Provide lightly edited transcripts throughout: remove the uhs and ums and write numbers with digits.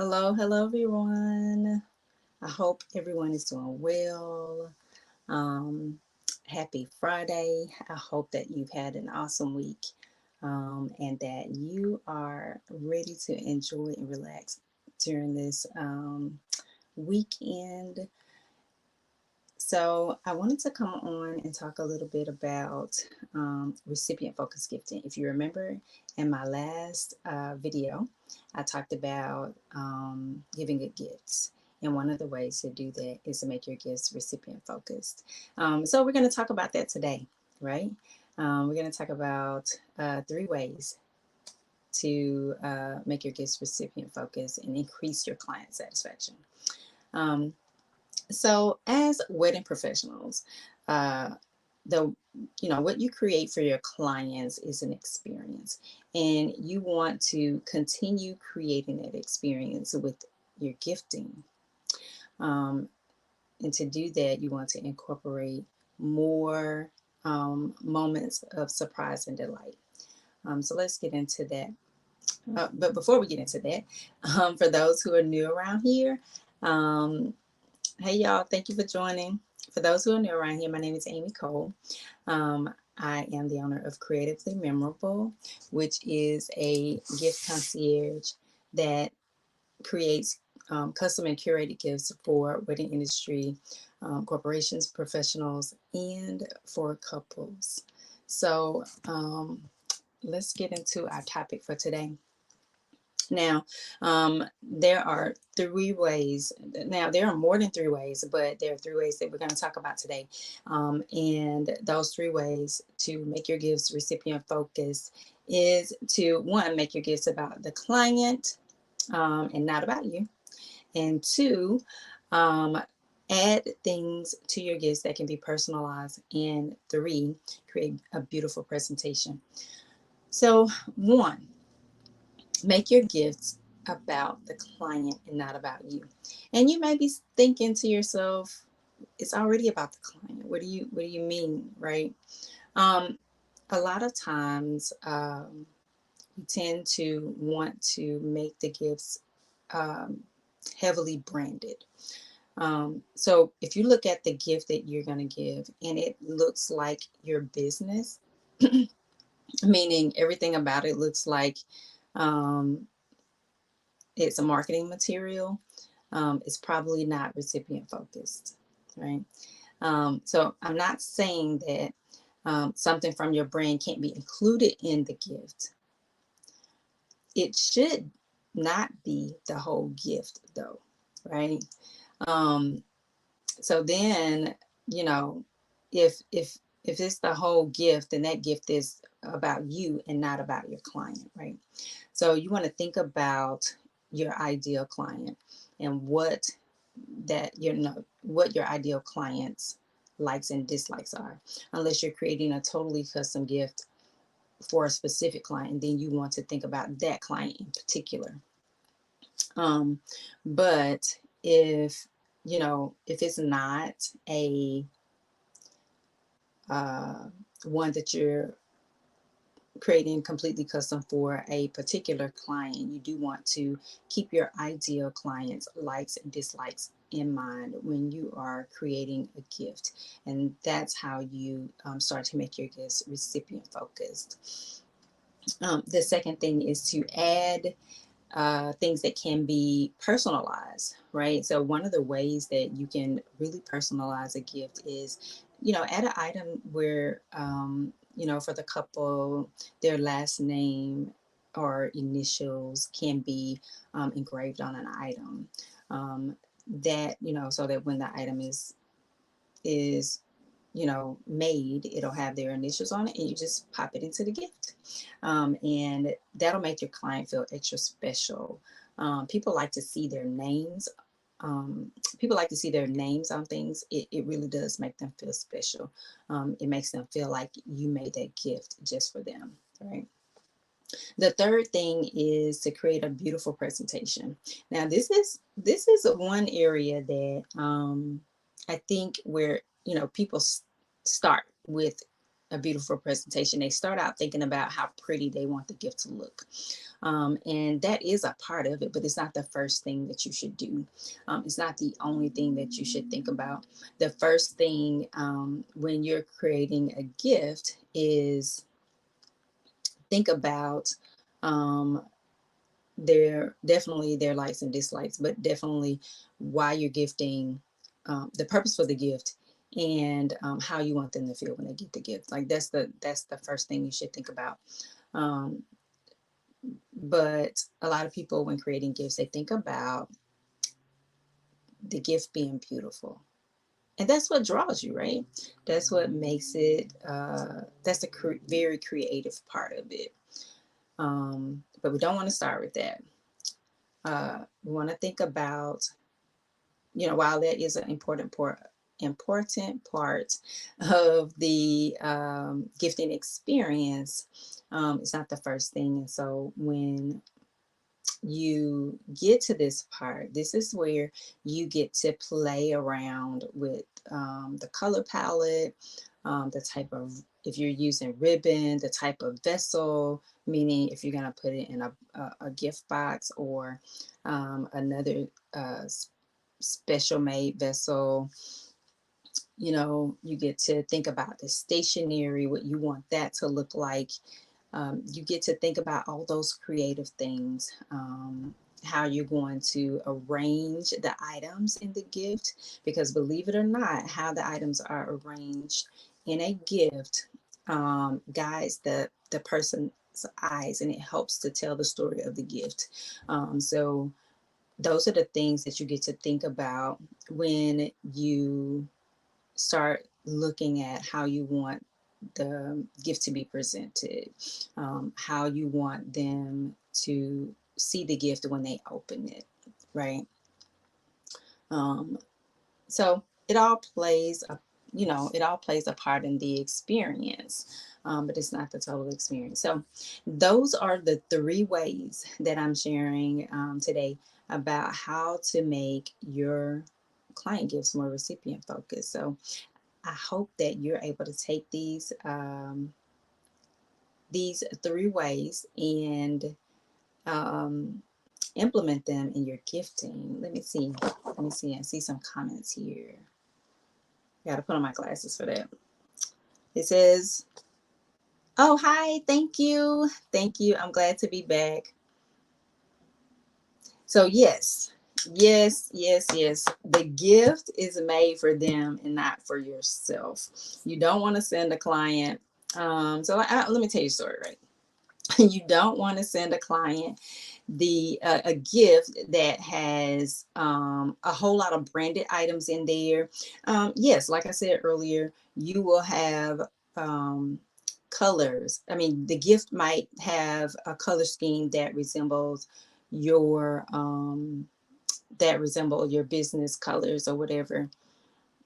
Hello everyone. I hope everyone is doing well. Um, Happy Friday. I hope that you've had an awesome week and that you are ready to enjoy and relax during this weekend. So, I wanted to come on and talk a little bit about recipient focused gifting. If you remember in my last video, I talked about giving good gifts. And one of the ways to do that is to make your gifts recipient focused. So, we're going to talk about that today, right? We're going to talk about 3 ways to make your gifts recipient focused and increase your client satisfaction. Um, so, as wedding professionals, uh, the what you create for your clients is an experience, and you want to continue creating that experience with your gifting. Um, and to do that, you want to incorporate more moments of surprise and delight. So let's get into that. But before we get into that, for those who are new around here, um, hey y'all, thank you for joining. For those who are new around here, my name is Amy Cole. I am the owner of Creatively Memorable, which is a gift concierge that creates custom and curated gifts for wedding industry, corporations, professionals, and for couples. So let's get into our topic for today. Now, there are 3 ways. Now, there are more than 3 ways, but there are 3 ways that we're going to talk about today. And those 3 ways to make your gifts recipient focused is to, one, make your gifts about the client and not about you. And two, add things to your gifts that can be personalized. And 3, create a beautiful presentation. So, one, make your gifts about the client and not about you. And you may be thinking to yourself, it's already about the client. What do you mean, right? Um, a lot of times we tend to want to make the gifts um, heavily branded. So if you look at the gift that you're going to give and it looks like your business, meaning everything about it looks like um, it's a marketing material, it's probably not recipient focused, right? So I'm not saying that something from your brand can't be included in the gift. It should not be the whole gift, though, right? Um, so then, you know, if it's the whole gift, then that gift is about you and not about your client, right? So you want to think about your ideal client and what your ideal client's likes and dislikes are. Unless you're creating a totally custom gift for a specific client, then you want to think about that client in particular. Um, but if it's not a uh, one that you're creating completely custom for a particular client, you do want to keep your ideal client's likes and dislikes in mind when you are creating a gift. And that's how you start to make your gifts recipient focused. The second thing is to add things that can be personalized, right? So one of the ways that you can really personalize a gift is, add an item where, for the couple, their last name or initials can be engraved on an item. So that when the item is made, it'll have their initials on it, and you just pop it into the gift. And that'll make your client feel extra special. People like to see their names. People like to see their names on things. It really does make them feel special. It makes them feel like you made that gift just for them, right? The third thing is to create a beautiful presentation. Now, this is one area that I think where people start with a beautiful presentation, they start out thinking about how pretty they want the gift to look. And that is a part of it, but it's not the first thing that you should do. It's not the only thing that you should think about. The first thing when you're creating a gift is think about their likes and dislikes, but definitely why you're gifting, the purpose for the gift, and how you want them to feel when they get the gift. Like that's the first thing you should think about. Um, but a lot of people, when creating gifts, they think about the gift being beautiful, and that's what draws you, right? That's what makes it. That's the very creative part of it. But we don't want to start with that. We want to think about, while that is an important part of the gifting experience, it's not the first thing. And so when you get to this part, this is where you get to play around with the color palette, the type of, if you're using ribbon, the type of vessel, meaning if you're going to put it in a gift box or another special made vessel. You get to think about the stationery, what you want that to look like. You get to think about all those creative things, how you're going to arrange the items in the gift, because believe it or not, how the items are arranged in a gift guides the person's eyes, and it helps to tell the story of the gift. So those are the things that you get to think about when you start looking at how you want the gift to be presented, how you want them to see the gift when they open it, right? Um, so it all plays a part in the experience, but it's not the total experience. So those are the 3 ways that I'm sharing today about how to make your client gifts more recipient focused. So I hope that you're able to take these 3 ways and implement them in your gifting. Let me see. I see some comments here. Got to put on my glasses for that. It says, "Oh, hi. Thank you. Thank you. I'm glad to be back." So yes, yes, yes, yes. The gift is made for them and not for yourself. You don't want to send a client. Let me tell you a story, right? You don't want to send a client a gift that has a whole lot of branded items in there. Yes, like I said earlier, you will have colors. I mean, the gift might have a color scheme that resembles your business colors or whatever,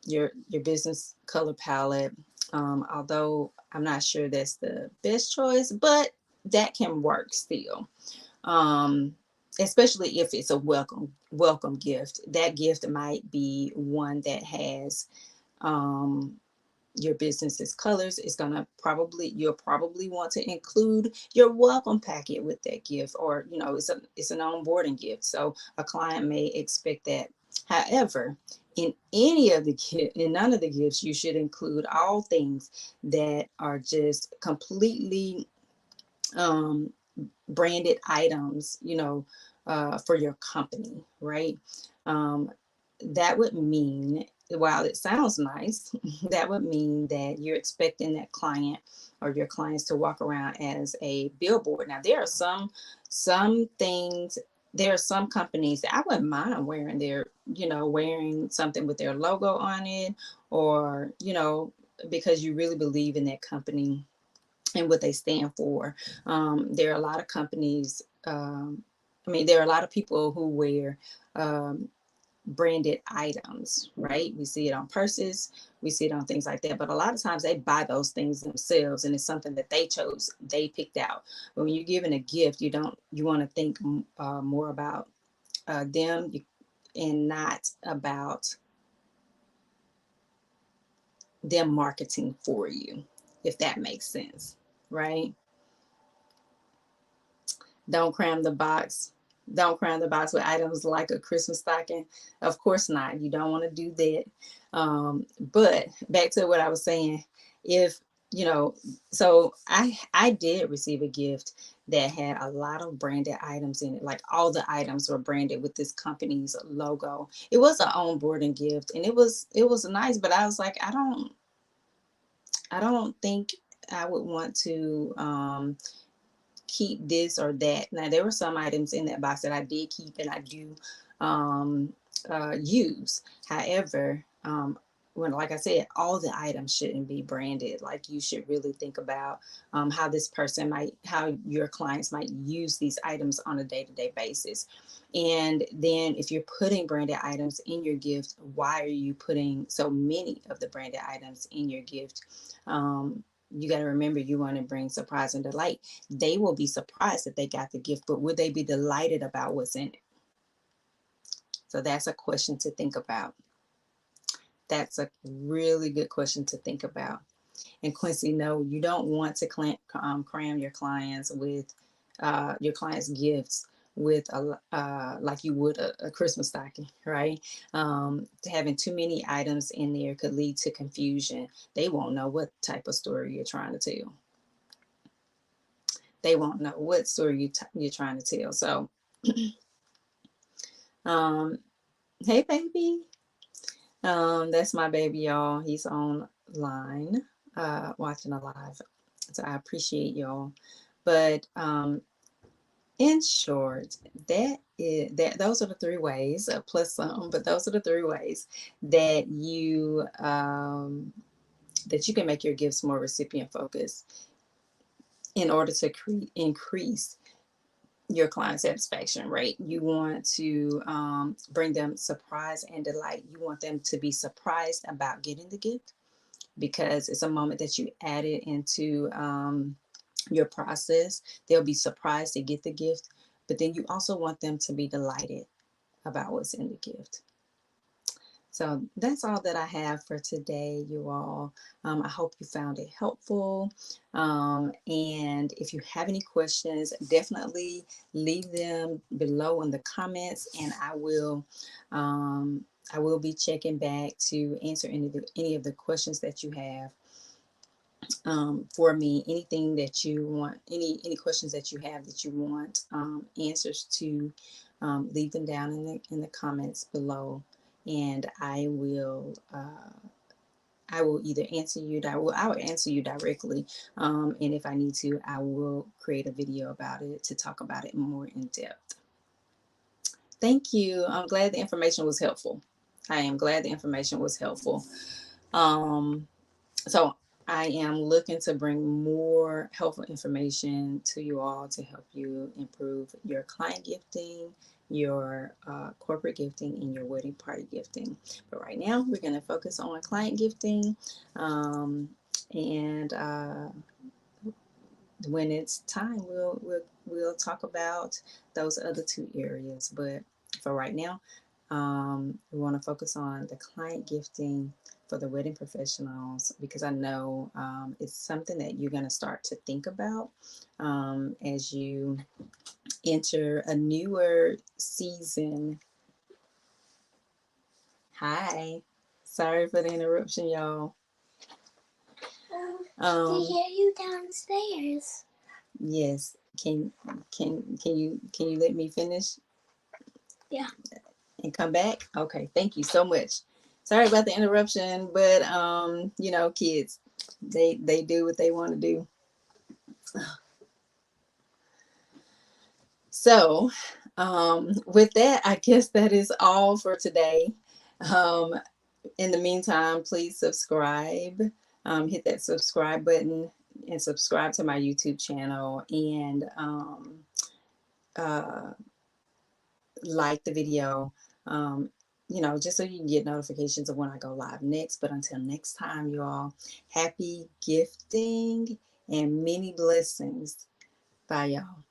your business color palette. Although I'm not sure that's the best choice, but that can work still. Especially if it's a welcome gift. That gift might be one that has your business's colors. You'll probably want to include your welcome packet with that gift, or it's an onboarding gift, so a client may expect that. However, in none of the gifts, you should include all things that are just completely branded items, for your company, right? That would mean, while it sounds nice, that would mean that you're expecting that client or your clients to walk around as a billboard. Now, some things, there are some companies that I wouldn't mind wearing something with their logo on it, or, because you really believe in that company and what they stand for. There are a lot of companies, there are a lot of people who wear branded items, right? We see it on purses, we see it on things like that, but a lot of times they buy those things themselves, and it's something that they picked out. But when you're giving a gift, you want to think more about them, and not about them marketing for you. if that makes sense, right? Don't cram the box. Don't cram the box with items like a Christmas stocking. Of course not. You don't want to do that. But back to what I was saying, if you know, so I did receive a gift that had a lot of branded items in it. Like all the items were branded with this company's logo. It was an onboarding gift, and it was nice. But I was like, I don't think I would want to keep this or that. Now, there were some items in that box that I did keep and I do um, use. However, when, like I said, all the items shouldn't be branded. Like you should really think about how this person might, how your clients might use these items on a day-to-day basis. And then if you're putting branded items in your gift, why are you putting so many of the branded items in your gift? You got to remember, you want to bring surprise and delight. They will be surprised that they got the gift, but would they be delighted about what's in it? So that's a question to think about. That's a really good question to think about. And Quincy, no, you don't want to cram your clients' gifts with like you would a Christmas stocking, right? Having too many items in there could lead to confusion. They won't know what type of story you're trying to tell. They won't know what story you're trying to tell. So, um, hey, baby. That's my baby, y'all. He's online, watching a live. So I appreciate y'all. But in short, those are the three ways, plus some, but those are the three ways that you can make your gifts more recipient focused in order to increase your client satisfaction rate. You want to bring them surprise and delight. You want them to be surprised about getting the gift because it's a moment that you added into your process. They'll be surprised to get the gift, but then you also want them to be delighted about what's in the gift. So that's all that I have for today, you all. I hope you found it helpful. And if you have any questions, definitely leave them below in the comments, and I will be checking back to answer any of the questions that you have for me. Anything that you want, any questions that you have that you want answers to, leave them down in the comments below, and I will either answer you. I will answer you directly, and if I need to, I will create a video about it to talk about it more in depth. Thank you. I'm glad the information was helpful. I am glad the information was helpful. So I am looking to bring more helpful information to you all to help you improve your client gifting, your corporate gifting, and your wedding party gifting. But right now, we're going to focus on client gifting, and when it's time, we'll talk about those other two areas. But for right now, we want to focus on the client gifting for the wedding professionals, because I know it's something that you're going to start to think about as you enter a newer season. Hi. Sorry for the interruption, y'all. To hear you downstairs. Yes. Can you let me finish? Yeah. And come back? Okay, thank you so much. Sorry about the interruption, but kids, they do what they want to do. So, with that, I guess that is all for today. Um, in the meantime, please subscribe. Hit that subscribe button and subscribe to my YouTube channel, and uh, like the video. Just so you can get notifications of when I go live next. But until next time, you all, happy gifting and many blessings. Bye, y'all.